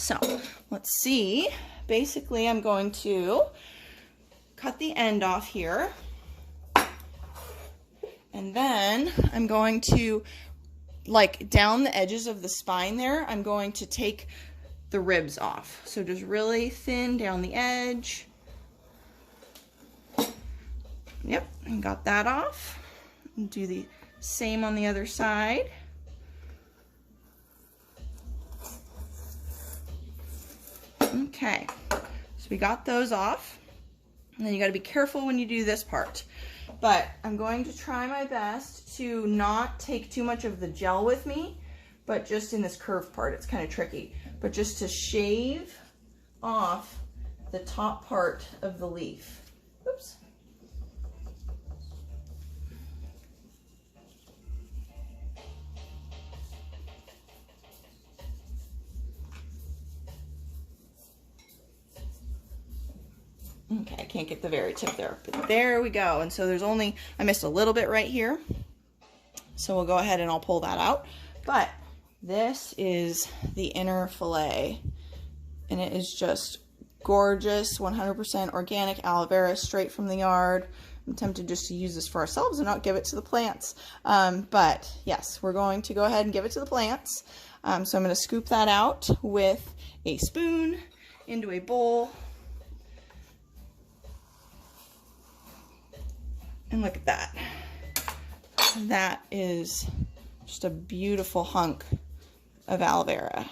So let's see. Basically, I'm going to cut the end off here. And then I'm going to, like, down the edges of the spine there, I'm going to take the ribs off. So just really thin down the edge. Yep, and got that off. And do the same on the other side. Okay, so we got those off. And then you got to be careful when you do this part. But I'm going to try my best to not take too much of the gel with me, but just in this curved part, it's kind of tricky. But just to shave off the top part of the leaf. Oops. Okay, I can't get the very tip there, but there we go. And so there's only, I missed a little bit right here. So we'll go ahead and I'll pull that out. But this is the inner fillet. And it is just gorgeous, 100% organic aloe vera straight from the yard. I'm tempted just to use this for ourselves and not give it to the plants. But yes, we're going to go ahead and give it to the plants. So I'm going to scoop that out with a spoon into a bowl. And look at that. That is just a beautiful hunk of aloe vera.